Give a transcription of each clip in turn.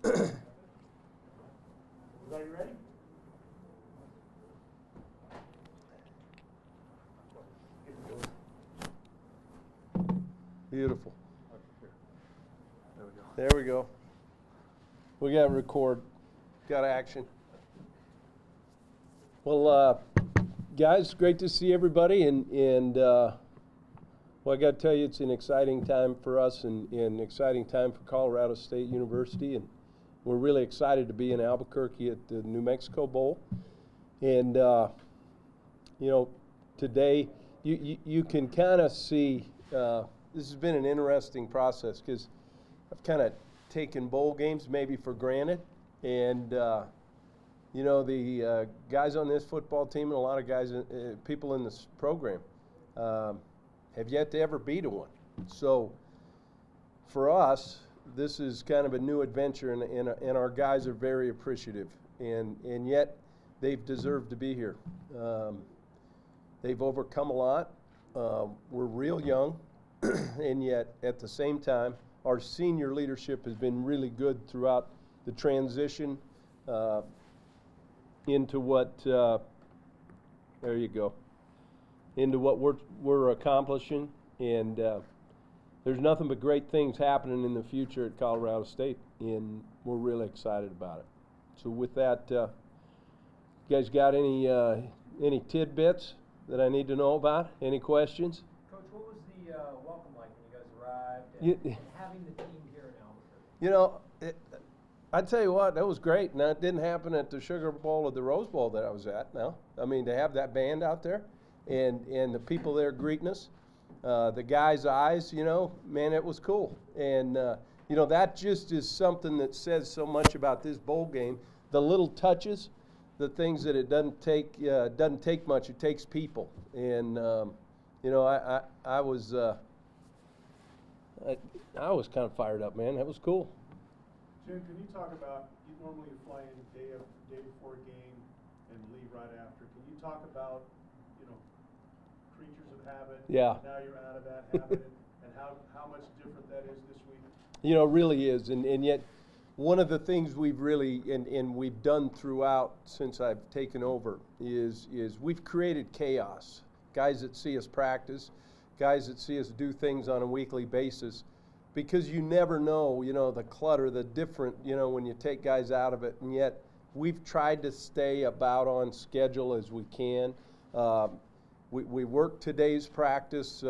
Everybody ready? Beautiful. There we go. There we go. We got to record. Got action. Well, guys, great to see everybody, and well, I got to tell you, it's an exciting time for us, and an exciting time for Colorado State University, and we're really excited to be in Albuquerque at the New Mexico Bowl, and you know, today you can kind of see this has been an interesting process because I've kind of taken bowl games maybe for granted, and you know, the guys on this football team and a lot of guys, people in this program, have yet to ever beat one. So for us, this is kind of a new adventure, and our guys are very appreciative, and yet they've deserved to be here. They've overcome a lot. We're real young, and yet at the same time, our senior leadership has been really good throughout the transition into what, there you go, into what we're accomplishing, and there's nothing but great things happening in the future at Colorado State, and we're really excited about it. So with that, you guys got any tidbits that I need to know about? Any questions? Coach, what was the welcome like when you guys arrived and having the team here in Albuquerque? You know, I'd tell you what, that was great. Now, it didn't happen at the Sugar Bowl or the Rose Bowl that I was at. No, I mean, to have that band out there and the people there greeting us, the guys' eyes, you know, man, it was cool. And you know, that just is something that says so much about this bowl game. The little touches, the things that it doesn't take much. It takes people. And you know, I was kind of fired up, man. That was cool. Jim, can you talk about, you normally fly in day before a game and leave right after. Can you talk about, you know, creatures of habit? Yeah. Now you're out of that habit, and how much different that is this week? You know, it really is. And yet, one of the things we've really, and we've done throughout since I've taken over is we've created chaos. Guys that see us practice, guys that see us do things on a weekly basis, because you never know, you know, the clutter, the different, you know, when you take guys out of it. And yet we've tried to stay about on schedule as we can. We worked today's practice,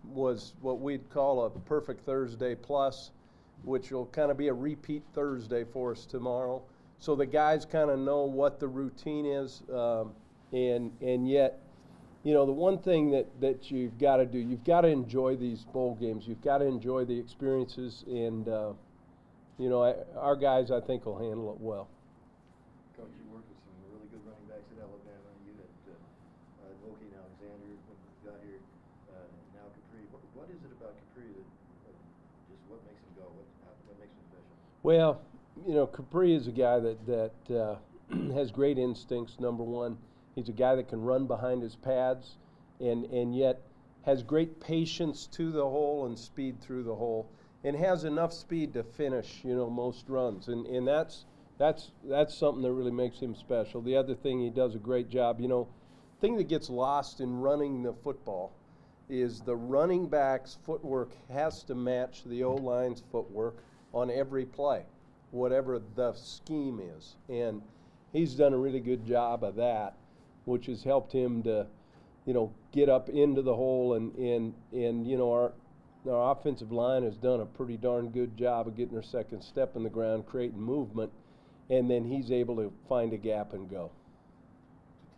was what we'd call a perfect Thursday plus, which will kind of be a repeat Thursday for us tomorrow. So the guys kind of know what the routine is, and yet, you know, the one thing that you've got to do, you've got to enjoy these bowl games. You've got to enjoy the experiences, and you know, our guys, I think, will handle it well. Coach, you worked with some really good running backs at Alabama. You had Volky and Alexander when you got here. Now Capri. What is it about Capri that just what makes him go? What makes him special? Well, you know, Capri is a guy that has great instincts. Number one. He's a guy that can run behind his pads and yet has great patience to the hole and speed through the hole, and has enough speed to finish, you know, most runs. And that's something that really makes him special. The other thing, he does a great job. You know, thing that gets lost in running the football is the running back's footwork has to match the O-line's footwork on every play, whatever the scheme is. And he's done a really good job of that, which has helped him to, you know, get up into the hole, and you know, our offensive line has done a pretty darn good job of getting their second step in the ground, creating movement, and then he's able to find a gap and go.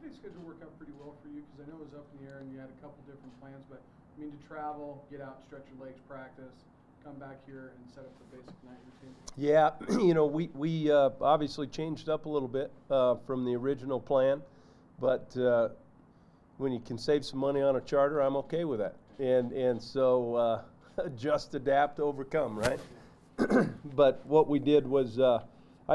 Did today's schedule work out pretty well for you? Because I know it was up in the air and you had a couple different plans, but I mean, to travel, get out, stretch your legs, practice, come back here and set up the basic night routine? Yeah, you know, we obviously changed up a little bit from the original plan. But when you can save some money on a charter, I'm okay with that. And so just adapt, overcome, right? But what we did was I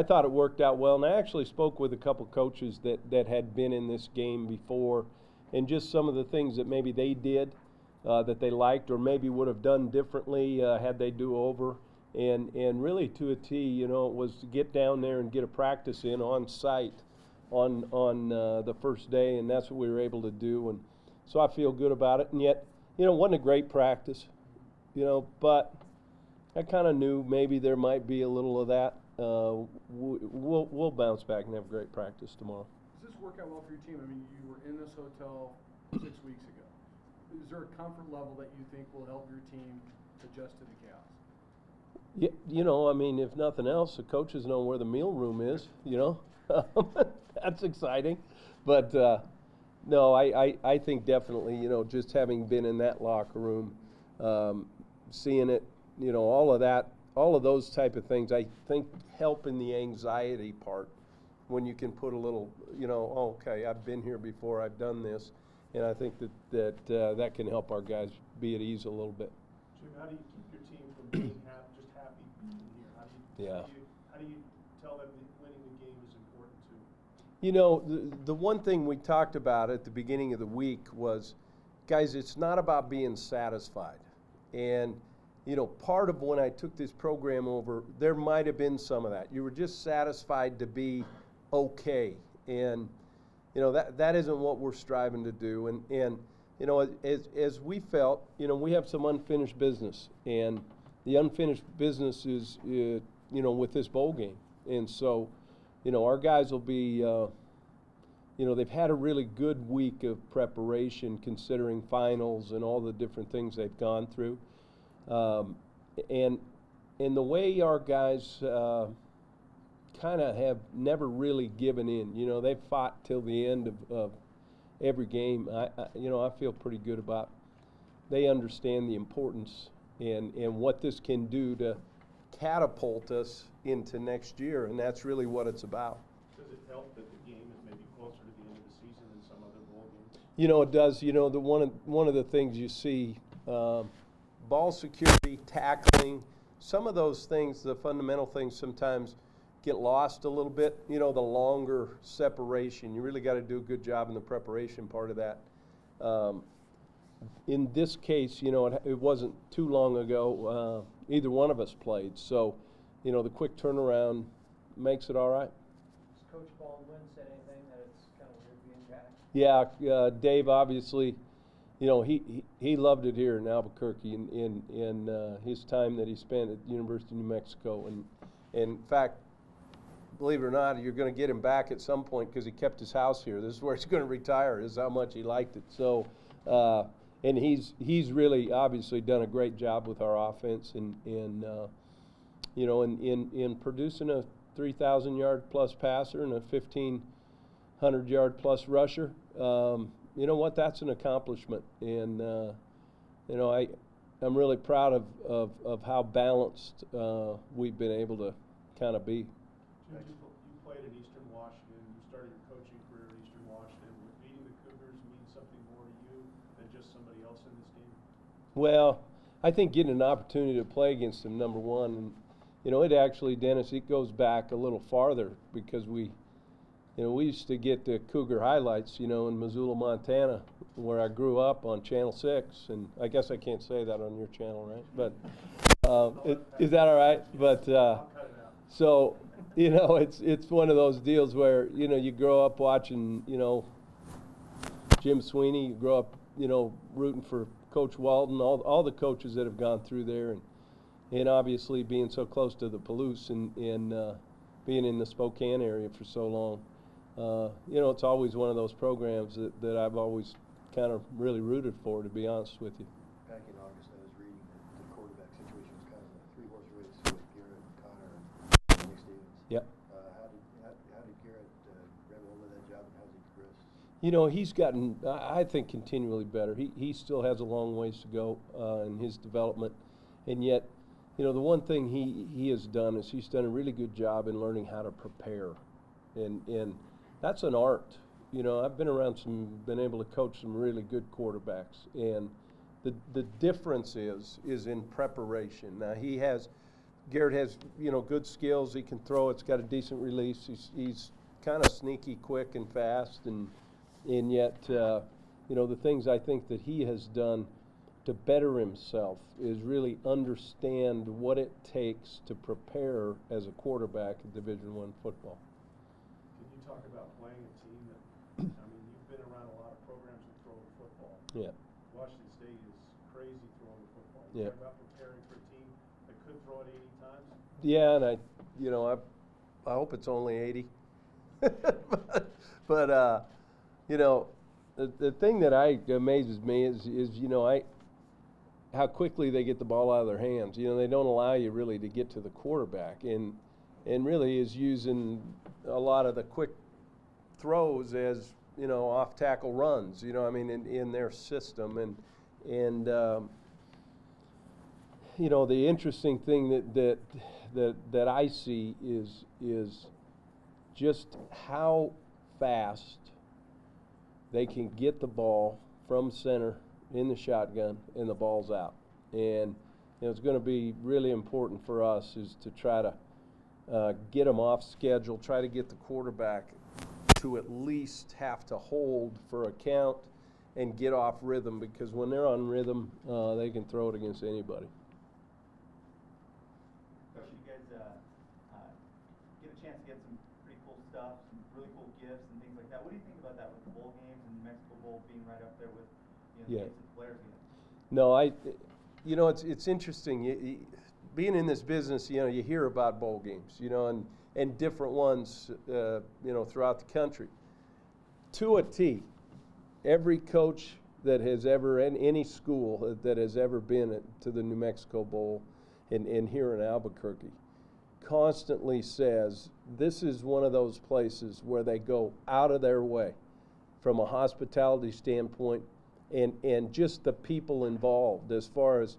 thought it worked out well. And I actually spoke with a couple coaches that had been in this game before, and just some of the things that maybe they did that they liked or maybe would have done differently had they do over. and really to a T, you know, it was to get down there and get a practice in on site on the first day, and that's what we were able to do, and so I feel good about it. And yet, you know, it wasn't a great practice, you know, but I kind of knew maybe there might be a little of that. We'll bounce back and have a great practice tomorrow. Does this work out well for your team? I mean, you were in this hotel 6 weeks ago. Is there a comfort level that you think will help your team adjust to the chaos? Yeah, you know, I mean, if nothing else, the coaches know where the meal room is, you know. That's exciting. But, no, I think definitely, you know, just having been in that locker room, seeing it, you know, all of that, all of those type of things, I think help in the anxiety part when you can put a little, you know, oh, okay, I've been here before, I've done this, and I think that can help our guys be at ease a little bit. Jim, how do you keep your team from being just happy being here? How do you tell them that winning the game is important too? You know, the one thing we talked about at the beginning of the week was, guys, it's not about being satisfied. And, you know, part of when I took this program over, there might have been some of that. You were just satisfied to be okay. And, you know, that isn't what we're striving to do. And you know, as we felt, you know, we have some unfinished business. And the unfinished business is, you know, with this bowl game. And so, you know, our guys will be, you know, they've had a really good week of preparation considering finals and all the different things they've gone through. And the way our guys kind of have never really given in, you know, they've fought till the end of every game. You know, I feel pretty good about. They understand the importance and what this can do to catapult us into next year, and that's really what it's about. Does it help that the game is maybe closer to the end of the season than some other bowl games? You know, it does. You know, one of the things you see, ball security, tackling, some of those things, the fundamental things sometimes get lost a little bit. You know, the longer separation, you really got to do a good job in the preparation part of that. In this case, you know, it wasn't too long ago either one of us played, so, you know, the quick turnaround makes it all right. Has Coach Baldwin said anything that it's kind of weird being back? Yeah, Dave obviously, you know, he loved it here in Albuquerque in his time that he spent at the University of New Mexico, and in fact, believe it or not, you're going to get him back at some point because he kept his house here. This is where he's going to retire. This is how much he liked it. So, and he's really obviously done a great job with our offense, and you know, in producing a 3,000-yard plus passer and a 1,500-yard plus rusher. You know what? That's an accomplishment, and you know, I'm really proud of how balanced we've been able to kind of be. Jim, you played in Eastern Washington. You started your coaching career in Eastern Washington. Would beating the Cougars mean something more to you than just somebody else in this game? Well, I think getting an opportunity to play against them, number one, and you know, it actually, Dennis, it goes back a little farther because we used to get the Cougar highlights, you know, in Missoula, Montana, where I grew up on Channel 6, and I guess I can't say that on your channel, right? But is that all right? But so, you know, it's one of those deals where, you know, you grow up watching, you know, Jim Sweeney, you grow up, you know, rooting for Coach Walden, all the coaches that have gone through there, and obviously being so close to the Palouse and being in the Spokane area for so long. You know, it's always one of those programs that I've always kind of really rooted for, to be honest with you. Back in August, I was reading that the quarterback situation was kind of a three-horse race with Garrett and Connor and Nick Stevens. Yep. How did Garrett grab hold of that job, and how's he progressed? You know, he's gotten, I think, continually better. He still has a long ways to go in his development, and yet, you know, the one thing he has done is he's done a really good job in learning how to prepare, and that's an art. You know, I've been able to coach some really good quarterbacks, and the difference is in preparation. Now Garrett has, you know, good skills. He can throw. It's got a decent release. He's kind of sneaky, quick, and fast, and yet, you know, the things I think that he has done to better himself is really understand what it takes to prepare as a quarterback in Division I football. Can you talk about playing a team that, I mean, you've been around a lot of programs that throw the football. Yeah. Washington State is crazy throwing the football. Yeah. You talk about preparing for a team that could throw it 80 times? Yeah, and I hope it's only 80. but the thing that amazes me is how quickly they get the ball out of their hands. They don't allow you really to get to the quarterback, and really is using a lot of the quick throws as off tackle runs. In their system, and the interesting thing that I see is just how fast they can get the ball from center in the shotgun and the ball's out. And it's going to be really important for us is to try to get them off schedule, try to get the quarterback to at least have to hold for a count and get off rhythm, because when they're on rhythm, they can throw it against anybody. Coach, you guys get a chance to get some pretty cool stuff, some really cool gifts and things like that. What do you think about that with the bowl games and the New Mexico Bowl being right up there with the gifts that the players get? No, it's interesting. Being in this business, you hear about bowl games, and different ones, throughout the country. To a T, every coach that has ever, in any school that has ever been to the New Mexico Bowl and here in Albuquerque, constantly says this is one of those places where they go out of their way from a hospitality standpoint and just the people involved as far as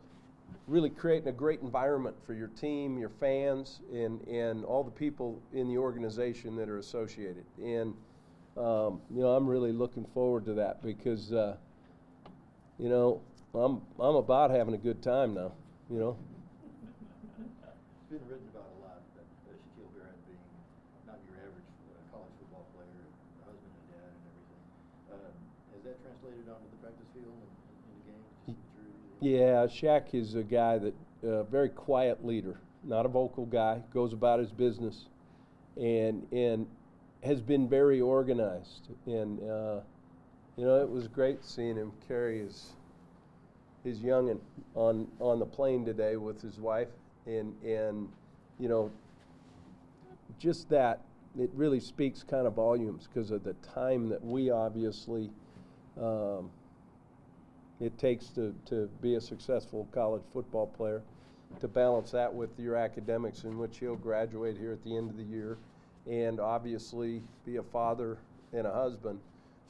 really creating a great environment for your team, your fans, and all the people in the organization that are associated. And I'm really looking forward to that because I'm about having a good time now. It's been written about a lot that Shaquil Barrett being not your average college football player, husband and dad and everything. Has that translated onto the practice field and in the game? Yeah, Shaq is a guy that very quiet leader, not a vocal guy, goes about his business, and has been very organized. And it was great seeing him carry his youngin' on the plane today with his wife, and just that it really speaks kind of volumes because of the time that we obviously it takes to be a successful college football player, to balance that with your academics, in which he'll graduate here at the end of the year, and obviously be a father and a husband.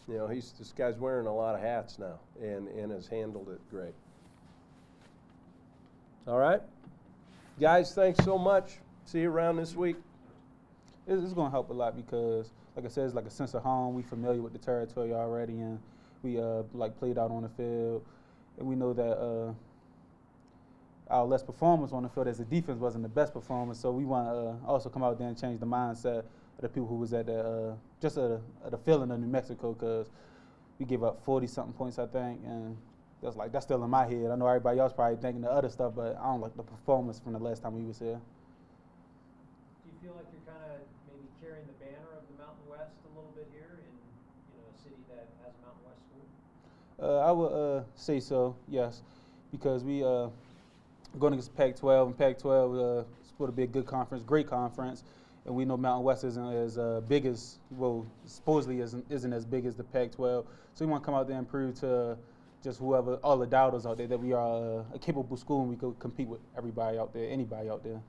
This guy's wearing a lot of hats now and has handled it great. All right. Guys, thanks so much. See you around this week. It's going to help a lot because, like I said, it's like a sense of home. We familiar with the territory already, and we played out on the field, and we know that our less performance on the field as the defense wasn't the best performance. So we want to also come out there and change the mindset of the people who was at the feeling of New Mexico, because we gave up 40-something points, I think, and that's still in my head. I know everybody else probably thinking the other stuff, but I don't like the performance from the last time we was here. Do you feel like you're kind of maybe carrying the banner of the Mountain West a little bit here in a city that has a Mountain West school? I would say so, yes, because we going against Pac-12, and Pac-12 is supposed to be a good conference, great conference, and we know Mountain West isn't as big as, well, supposedly isn't as big as the Pac-12. So we want to come out there and prove to just whoever, all the doubters out there, that we are a capable school and we could compete with everybody out there, anybody out there.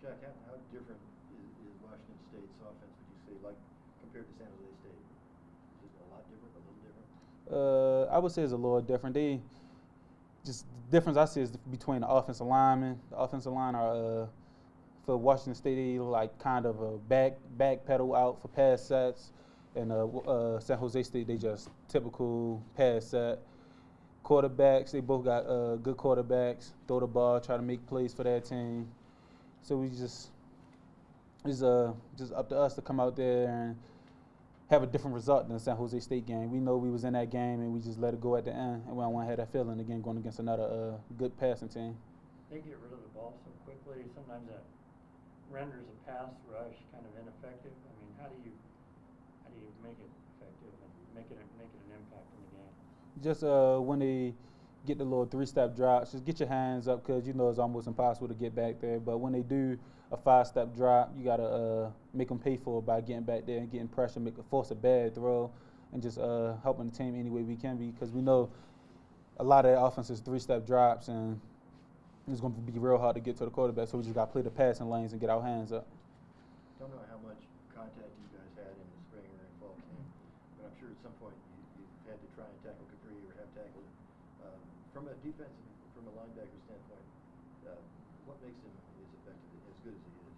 Shaq, how different is Washington State's offense, would you say, like compared to San Jose State? Is it a lot different, a little different? I would say it's a little different. The difference I see is between the offensive linemen. The offensive line are for Washington State, they like kind of a back pedal out for pass sets, and San Jose State, they just typical pass set. Quarterbacks, they both got good quarterbacks. Throw the ball, try to make plays for their team. So it's just up to us to come out there and have a different result than the San Jose State game. We know we was in that game and we just let it go at the end, and we don't want to have that feeling again going against another good passing team. They get rid of the ball so quickly. Sometimes that renders a pass rush kind of ineffective. I mean, how do you make it effective and make it an impact in the game? Just when they get the little 3-step drops, just get your hands up, because you know it's almost impossible to get back there. But when they do a 5-step drop, you gotta make them pay for it by getting back there and getting pressure, force a bad throw, and just helping the team any way we can be, because we know a lot of their offense is 3-step drops, and it's going to be real hard to get to the quarterback. So we just got to play the passing lanes and get our hands up. Don't know how much contact you guys had in the spring or in fall camp, but I'm sure at some point you had to try and tackle Capri or have tackled him. From a defensive, from a linebacker standpoint, what makes him as effective, as good as he is?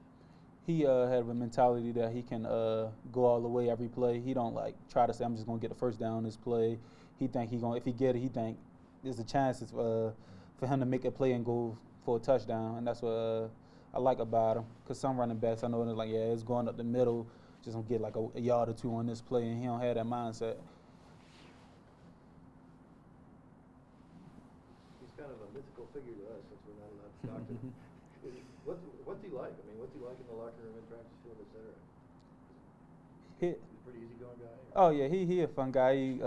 He had a mentality that he can go all the way every play. He don't like try to say, I'm just going to get the first down this play. He think if he get it, he think there's a chance for him to make a play and go for a touchdown, and that's what I like about him. Because some running backs, I know they're like, yeah, it's going up the middle, just gonna get like a yard or two on this play, and he don't have that mindset. He's kind of a mythical figure to us since we're not allowed to talk to him. What's he like? I mean, what's he like in the locker room, in practice field, et cetera? He's a pretty easygoing guy. Oh yeah, he a fun guy. He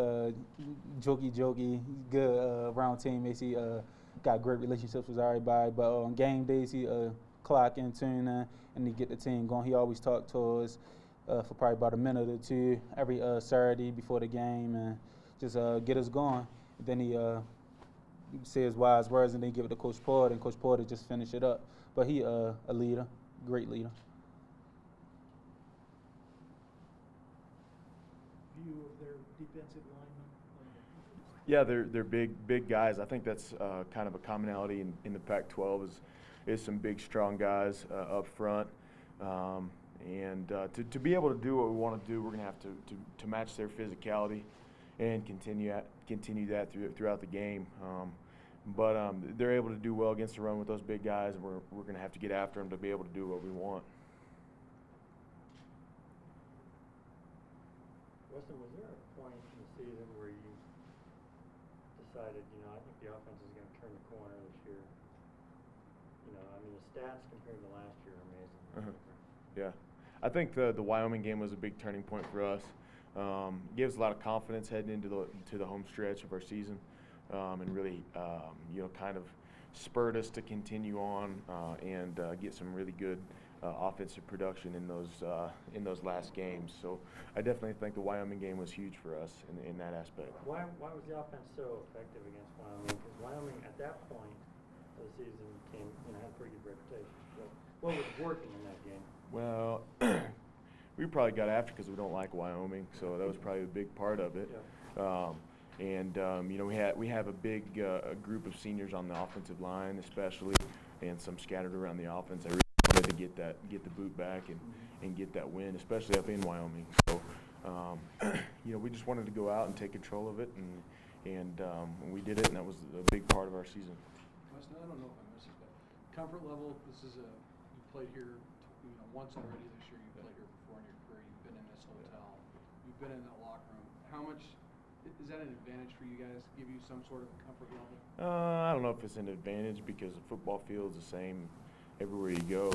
jokey. He's good around teammates. He got great relationships with everybody. But on game days, he clock in, tune in, and he get the team going. He always talk to us for probably about a minute or two every Saturday before the game, and just get us going. And then he say his wise words, and then give it to Coach Porter, and Coach Porter just finish it up. But he a leader, great leader. View of their defensive linemen? Yeah, they're big guys. I think that's kind of a commonality in the Pac-12 is some big, strong guys up front. And to be able to do what we want to do, we're going to have to match their physicality and continue that throughout the game. But they're able to do well against the run with those big guys, and we're going to have to get after them to be able to do what we want. Weston, was there a point in the season where you decided, I think the offense is going to turn the corner this year? I mean, the stats compared to last year are amazing. Yeah. I think the Wyoming game was a big turning point for us. Gave us a lot of confidence heading into the home stretch of our season, and really, kind of spurred us to continue on and get some really good offensive production in those last games. So I definitely think the Wyoming game was huge for us in that aspect. Why was the offense so effective against Wyoming? Because Wyoming at that point of the season had a pretty good reputation. So what was working in that game? Well, we probably got after because we don't like Wyoming, so that was probably a big part of it. Yeah. We have a big group of seniors on the offensive line, especially, and some scattered around the offense. I really wanted to get the boot back and get that win, especially up in Wyoming. So, we just wanted to go out and take control of it, and we did it, and that was a big part of our season. Weston, I don't know if I missed it, but comfort level. You played here, once already this year. You played here before in your career. You've been in this hotel. You've been in that locker room. How much is that an advantage for you guys? Give you some sort of comfort level? I don't know if it's an advantage because the football field's the same everywhere you go.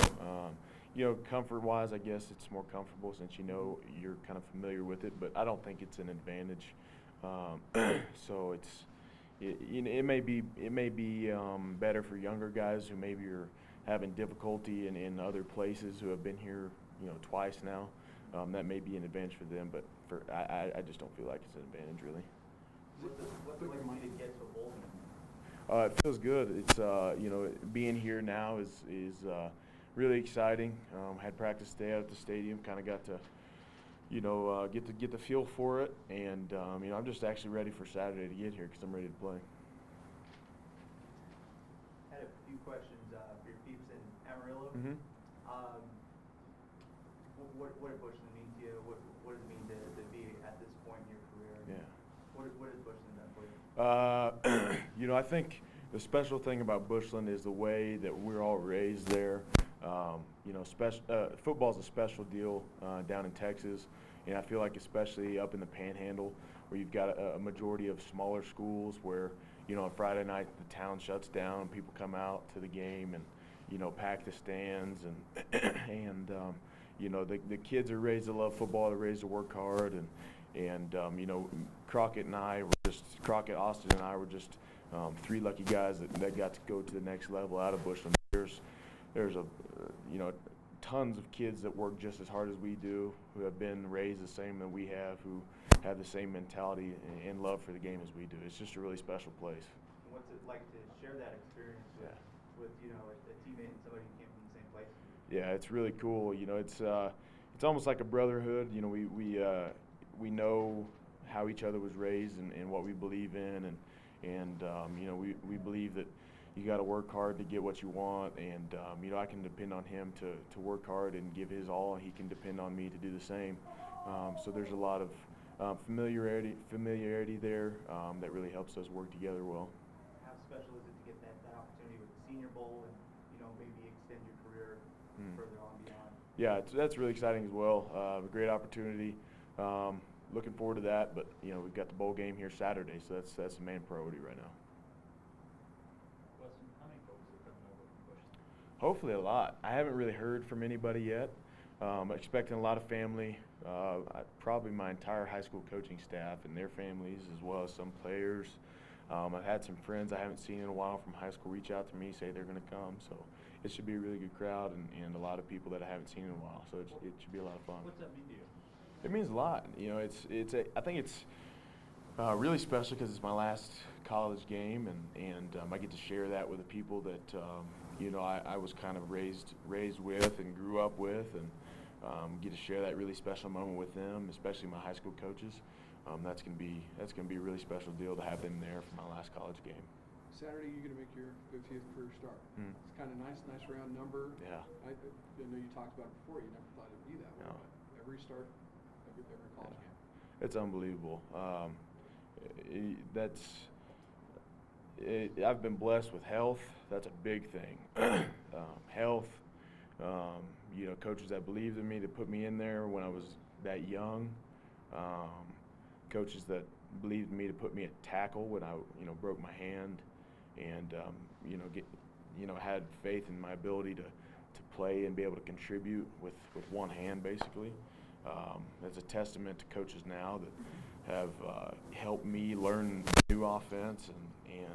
Comfort-wise, I guess it's more comfortable since you're kind of familiar with it. But I don't think it's an advantage. So it may be better for younger guys who maybe are having difficulty in other places who have been here twice now. That may be an advantage for them, but I just don't feel like it's an advantage really. What's it like for you to get to a bowl game? It feels good. It's being here now is really exciting. Had practice today out at the stadium. Kind of got to get the feel for it, and I'm just actually ready for Saturday to get here because I'm ready to play. Had a few questions for your peeps in Amarillo. Mm-hmm. What did Bushland mean to you? What does it mean to be at this point in your career? Yeah. What has Bushland done for you? I think the special thing about Bushland is the way that we're all raised there. Football's a special deal down in Texas, And I feel like especially up in the Panhandle, where you've got a majority of smaller schools where, on Friday night the town shuts down, people come out to the game and, pack the stands and the kids are raised to love football, they're raised to work hard, and Crockett Austin and I were just three lucky guys that got to go to the next level out of Bushland. There's tons of kids that work just as hard as we do, who have been raised the same that we have, who have the same mentality and love for the game as we do. It's just a really special place. What's it like to share that experience with a teammate and somebody who came from the same place? Yeah, it's really cool. It's almost like a brotherhood. We know how each other was raised and what we believe in, and we believe that you got to work hard to get what you want, and I can depend on him to work hard and give his all, and he can depend on me to do the same. So there's a lot of familiarity there that really helps us work together well. How special is it to get that opportunity with the Senior Bowl and maybe extend your career further on beyond? Yeah, that's really exciting as well. A great opportunity. Looking forward to that, but we've got the bowl game here Saturday, so that's the main priority right now. Weston, how many folks are coming over from Bushland? Hopefully a lot. I haven't really heard from anybody yet. Expecting a lot of family, probably my entire high school coaching staff and their families, as well as some players. I've had some friends I haven't seen in a while from high school reach out to me, say they're going to come. So it should be a really good crowd and a lot of people that I haven't seen in a while. So it should be a lot of fun. What's that mean to you? It means a lot. I think it's really special because it's my last college game, and I get to share that with the people that I was kind of raised with and grew up with, and get to share that really special moment with them, especially my high school coaches. That's gonna be a really special deal to have them there for my last college game. Saturday, you're going to make your 50th career start. It's kind of nice round number. Yeah. I know you talked about it before. You never thought it'd be that way. No. But every start, every college game. It's unbelievable. I've been blessed with health. That's a big thing. Health. Coaches that believed in me, that put me in there when I was that young. Coaches that believed in me to put me at tackle when I, broke my hand, and had faith in my ability to play and be able to contribute with one hand, basically. That's a testament to coaches now that have helped me learn new offense and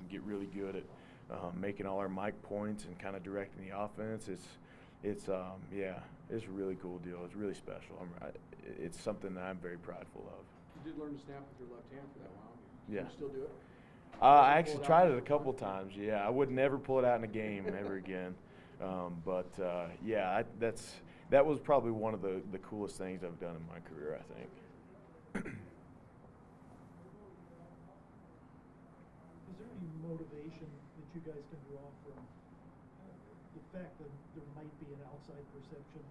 get really good at making all our mic points and kind of directing the offense. It's a really cool deal. It's really special. It's something that I'm very prideful of. You did learn to snap with your left hand for that while. Yeah. Can you still do it? I actually tried it a couple times. Yeah, I would never pull it out in a game ever again. That was probably one of the coolest things I've done in my career, I think. Is there any motivation that you guys can draw from the fact that there might be an outside perception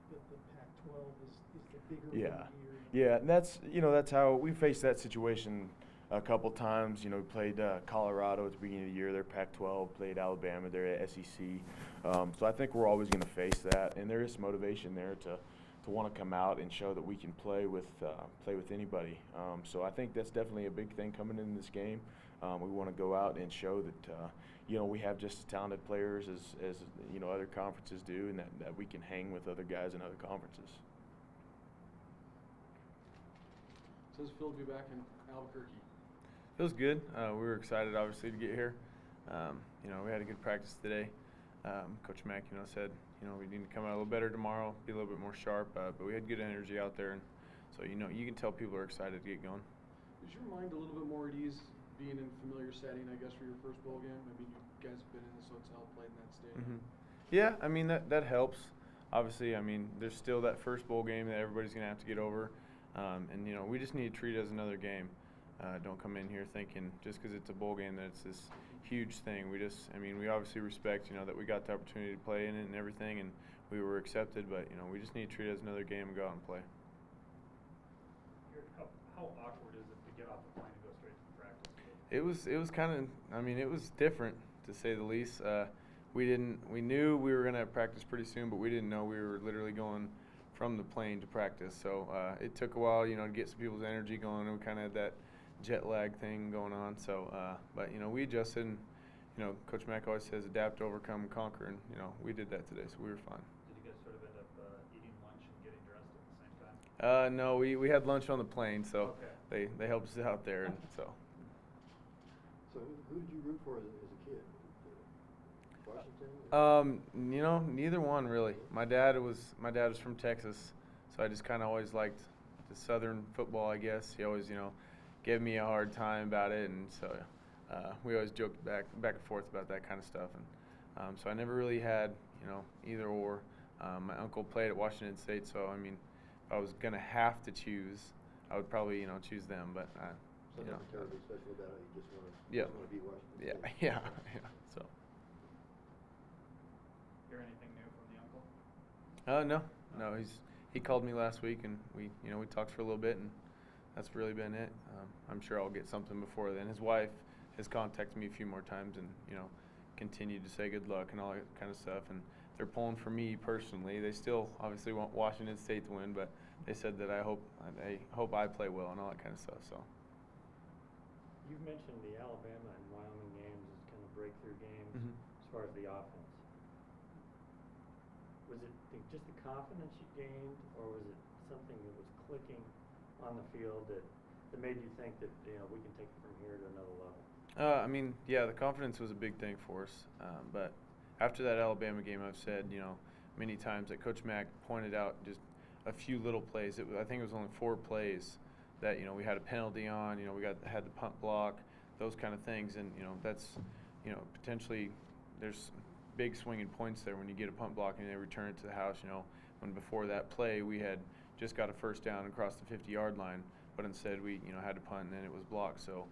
that the Pac-12 is the bigger one here? Yeah, and that's how we faced that situation a couple times. We played Colorado at the beginning of the year. They're Pac-12. Played Alabama. They're at SEC. So I think we're always going to face that, and there is motivation there to want to come out and show that we can play with anybody. So I think that's definitely a big thing coming in this game. We want to go out and show that we have just as talented players as other conferences do, and that we can hang with other guys in other conferences. So does it feel to be back in Albuquerque? Feels good. We were excited, obviously, to get here. We had a good practice today. Coach Mack, said, we need to come out a little better tomorrow, be a little bit more sharp. But we had good energy out there, and so you can tell people are excited to get going. Is your mind a little bit more at ease being in a familiar setting, I guess, for your first bowl game? I mean, you guys have been in this hotel, played in that stadium. Yeah, I mean that helps. Obviously, I mean there's still that first bowl game that everybody's gonna have to get over, and we just need to treat it as another game. Don't come in here thinking just because it's a bowl game that it's this huge thing. We obviously respect, that we got the opportunity to play in it and everything, and we were accepted. But we just need to treat it as another game and go out and play. How awkward is it to get off the plane and go straight to practice? It was kind of, it was different to say the least. We knew we were gonna practice pretty soon, but we didn't know we were literally going from the plane to practice. So it took a while, you know, to get some people's energy going, and we kind of had that jet lag thing going on. So, but you know, we adjusted, and you know, Coach Mack always says adapt, overcome, conquer, and you know, we did that today, so we were fine. Did you guys sort of end up eating lunch and getting dressed at the same time? No, we had lunch on the plane, so Okay. they helped us out there, and so. So who did you root for as a kid? Washington? You know, neither one really. My dad was from Texas, so I just kind of always liked the Southern football, I guess. He always, you know, gave me a hard time about it, and so we always joked back and forth about that kind of stuff. And so I never really had, you know, either or. My uncle played at Washington State, so I mean, if I was gonna have to choose, I would probably, you know, choose them. But So you know, nothing terribly special about it. You just want to yeah, beat Washington yeah, State. yeah. So. Hear anything new from the uncle? No. He called me last week, and we talked for a little bit, and that's really been it. I'm sure I'll get something before then. His wife has contacted me a few more times, and you know, continued to say good luck and all that kind of stuff. And they're pulling for me personally. They still obviously want Washington State to win, but they said that I hope I play well and all that kind of stuff. So. You've mentioned the Alabama and Wyoming games as kind of breakthrough games as far as the offense. Was it just the confidence you gained, or was it something that was clicking on the field that made you think that, you know, we can take it from here to another level? I mean, yeah, the confidence was a big thing for us. But after that Alabama game, I've said, you know, many times that Coach Mack pointed out just a few little plays. I think it was only 4 plays that, you know, we had a penalty on. You know, we had the punt block, those kind of things, and you know, that's, you know, potentially there's big swinging points there when you get a punt block and they return it to the house. You know, when before that play we had just got a first down across the 50-yard line, but instead we, you know, had to punt and then it was blocked. So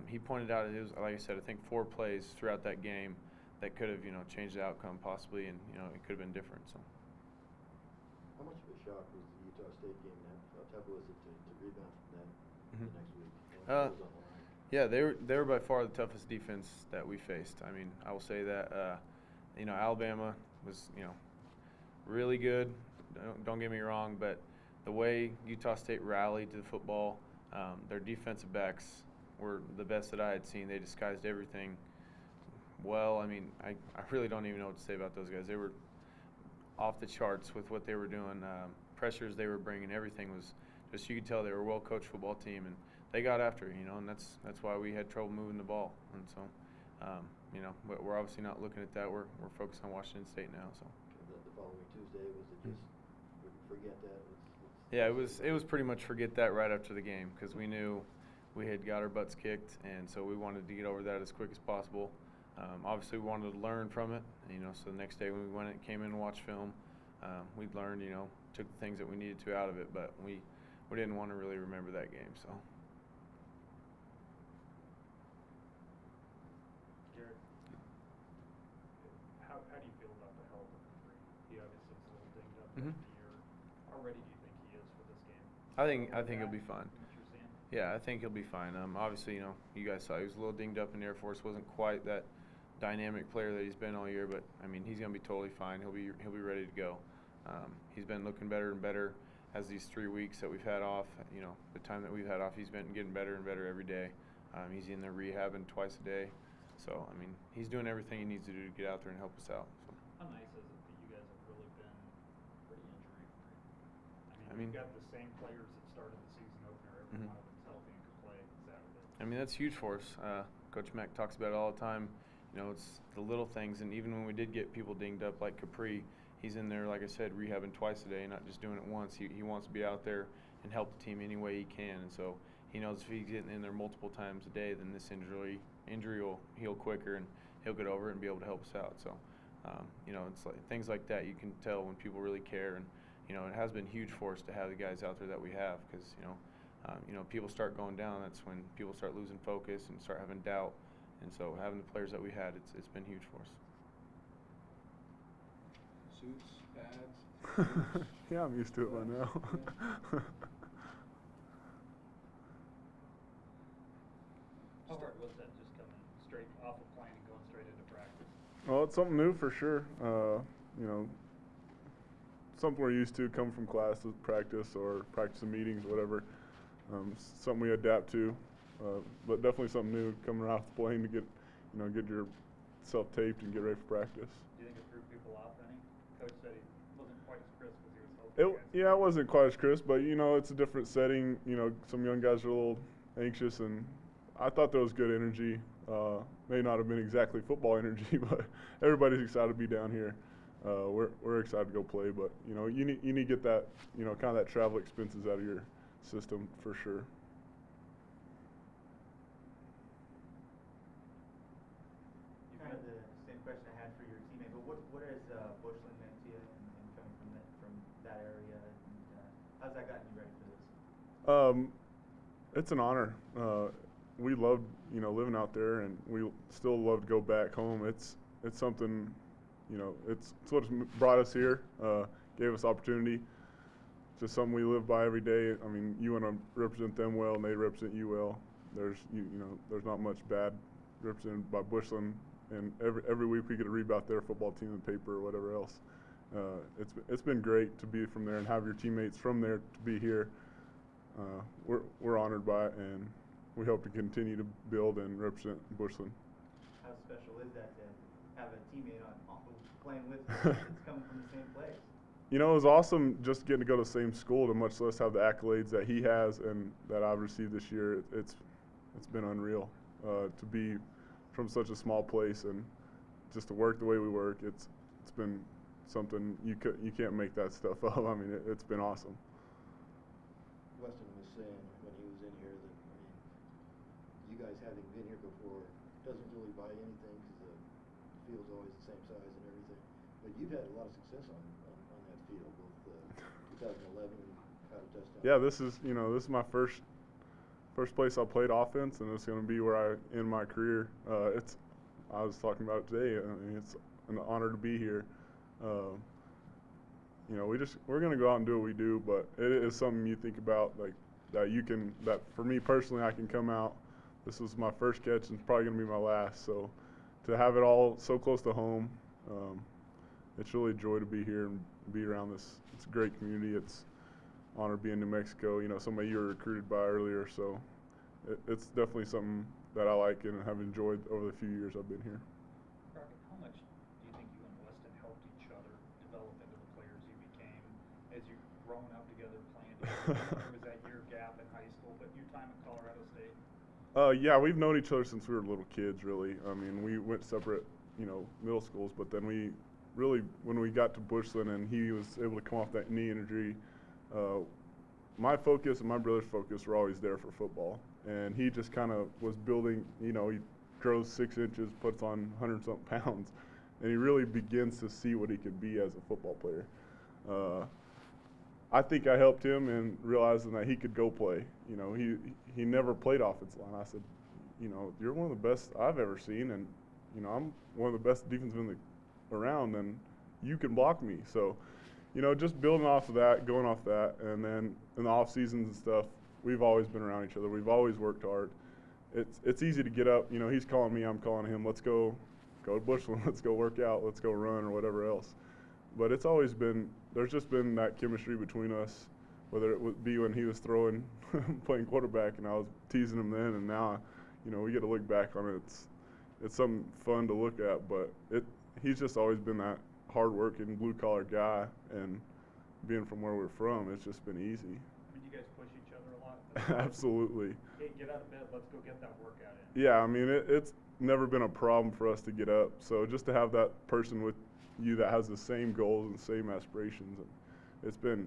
he pointed out it was, like I said, I think 4 plays throughout that game that could have, you know, changed the outcome possibly, and you know, it could have been different. So. How much of a shock was the Utah State game? How tough was it to rebound from that the next week? Yeah, they were by far the toughest defense that we faced. I mean, I will say that you know, Alabama was, you know, really good. Don't get me wrong, but the way Utah State rallied to the football, their defensive backs were the best that I had seen. They disguised everything well. I mean, I really don't even know what to say about those guys. They were off the charts with what they were doing. Pressures they were bringing, everything was just, you could tell they were a well-coached football team, and they got after it, you know, and that's why we had trouble moving the ball. And so, you know, we're obviously not looking at that. We're focused on Washington State now. So. The following Tuesday, was it just forget that? Yeah, it was pretty much forget that right after the game, because we knew we had got our butts kicked, and so we wanted to get over that as quick as possible. Obviously, we wanted to learn from it, you know. So the next day when we came in and watched film, we learned, you know, took the things that we needed to out of it, but we didn't want to really remember that game. So. Garrett, how do you feel about the health of Capri? He obviously is a little dinged up after the year. How ready do you think he is for this game? I think he'll be fine. Yeah, I think he'll be fine. Obviously, you know, you guys saw he was a little dinged up in Air Force. Wasn't quite that dynamic player that he's been all year, but I mean, he's gonna be totally fine. He'll be ready to go. He's been looking better and better as these 3 weeks that we've had off. You know, the time that we've had off, he's been getting better and better every day. He's in there rehabbing twice a day. So I mean, he's doing everything he needs to do to get out there and help us out. So. How nice is it that you guys have really been pretty injury-free? I mean, you've got the same players that started the season opener. Every one of them's healthy and can play Saturday. I mean, that's huge for us. Coach Mack talks about it all the time. You know, it's the little things, and even when we did get people dinged up like Capri, he's in there, like I said, rehabbing twice a day, not just doing it once. He wants to be out there and help the team any way he can, and so he knows if he's getting in there multiple times a day, then this injury will heal quicker, and he'll get over it and be able to help us out. So, you know, it's like things like that you can tell when people really care, and you know, it has been huge for us to have the guys out there that we have, because you know, people start going down. That's when people start losing focus and start having doubt. And so having the players that we had, it's been huge for us. Suits, pads. Yeah, I'm used to it by now. How hard was that, just coming straight off a plane and going straight into practice? Well, it's something new for sure. You know, something we're used to, coming from class to practice or practice and meetings, whatever. Something we adapt to, but definitely something new coming off the plane to get yourself taped and get ready for practice. Do you think it threw people off any? Coach said he wasn't quite as crisp as he was hoping. Yeah, it wasn't quite as crisp, but it's a different setting. Some young guys are a little anxious, and I thought there was good energy. May not have been exactly football energy, but everybody's excited to be down here. We're excited to go play, but you need to get that kind of that travel expenses out of your system for sure. Kind of the same question I had for your teammate, but what has Bushland meant to you and coming from that area, and how's that gotten you ready for this? It's an honor. We loved living out there, and we still love to go back home. It's something, it's what brought us here, gave us opportunity. Just something we live by every day. I mean, you want to represent them well, and they represent you well. There's there's not much bad represented by Bushland, and every week we get to read about their football team in the paper or whatever else. It's been great to be from there and have your teammates from there to be here. We're honored by it, and we hope to continue to build and represent Bushland. How special is that to have a teammate playing with you that's coming from the same place? It was awesome just getting to go to the same school, to much less have the accolades that he has and that I've received this year. It's been unreal to be from such a small place and just to work the way we work. It's been something you can't make that stuff up. I mean, it's been awesome. Weston was saying when he was in here that, you guys having been here before doesn't really buy anything because the field's always the same size and everything. But you've had a lot of success on that field, both 2011 caught a touchdown. Yeah, this is my first place I played offense, and it's going to be where I end my career. I was talking about it today. I mean, it's an honor to be here. We're going to go out and do what we do, but it is something you think about, like that for me personally, I can come out. This was my first catch and it's probably going to be my last. So to have it all so close to home, it's really a joy to be here and be around this. It's a great community. It's an honor being in New Mexico. Somebody you were recruited by earlier, so it's definitely something that I like and have enjoyed over the few years I've been here. Crockett, how much do you think you and Weston helped each other develop into the players you became as you've grown up together, playing together? There was that year gap in high school, but your time at Colorado State? Yeah, we've known each other since we were little kids, really. I mean, we went separate, middle schools, but then when we got to Bushland and he was able to come off that knee injury, my focus and my brother's focus were always there for football. And he just kind of was building, he grows 6 inches, puts on 100-something pounds, and he really begins to see what he could be as a football player. I think I helped him in realizing that he could go play. He never played offensive line. I said, you're one of the best I've ever seen, and I'm one of the best defensemen around, and you can block me. So, just building off of that, going off that, and then in the off seasons and stuff, we've always been around each other. We've always worked hard. It's easy to get up. He's calling me, I'm calling him. Let's go to Bushland. Let's go work out. Let's go run or whatever else. But it's always been, there's just been that chemistry between us, whether it would be when he was throwing, playing quarterback, and I was teasing him then, and now, we get to look back on it. It's something fun to look at, but he's just always been that hard-working, blue-collar guy, and being from where we're from, it's just been easy. I mean, you guys push each other a lot? Absolutely. Hey, get out of bed, let's go get that workout in. Yeah, I mean, it's never been a problem for us to get up, so just to have that person with you that has the same goals and same aspirations, it's been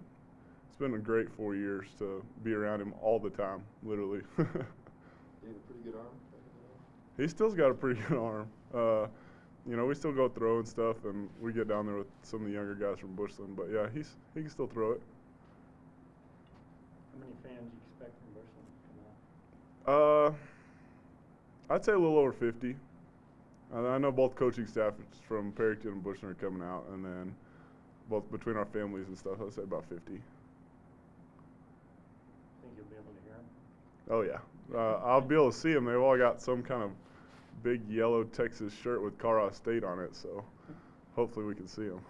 a great 4 years to be around him all the time, literally. He had a pretty good arm? He still's got a pretty good arm. We still go throw and stuff, and we get down there with some of the younger guys from Bushland. But yeah, he can still throw it. How many fans do you expect from Bushland to come out? I'd say a little over 50. I know both coaching staff from Perryton and Bushland are coming out, and then both between our families and stuff, I'd say about 50. Think you'll be able to hear them? Oh yeah, I'll be able to see them. They've all got some kind of big yellow Texas shirt with Colorado State on it, so hopefully we can see them.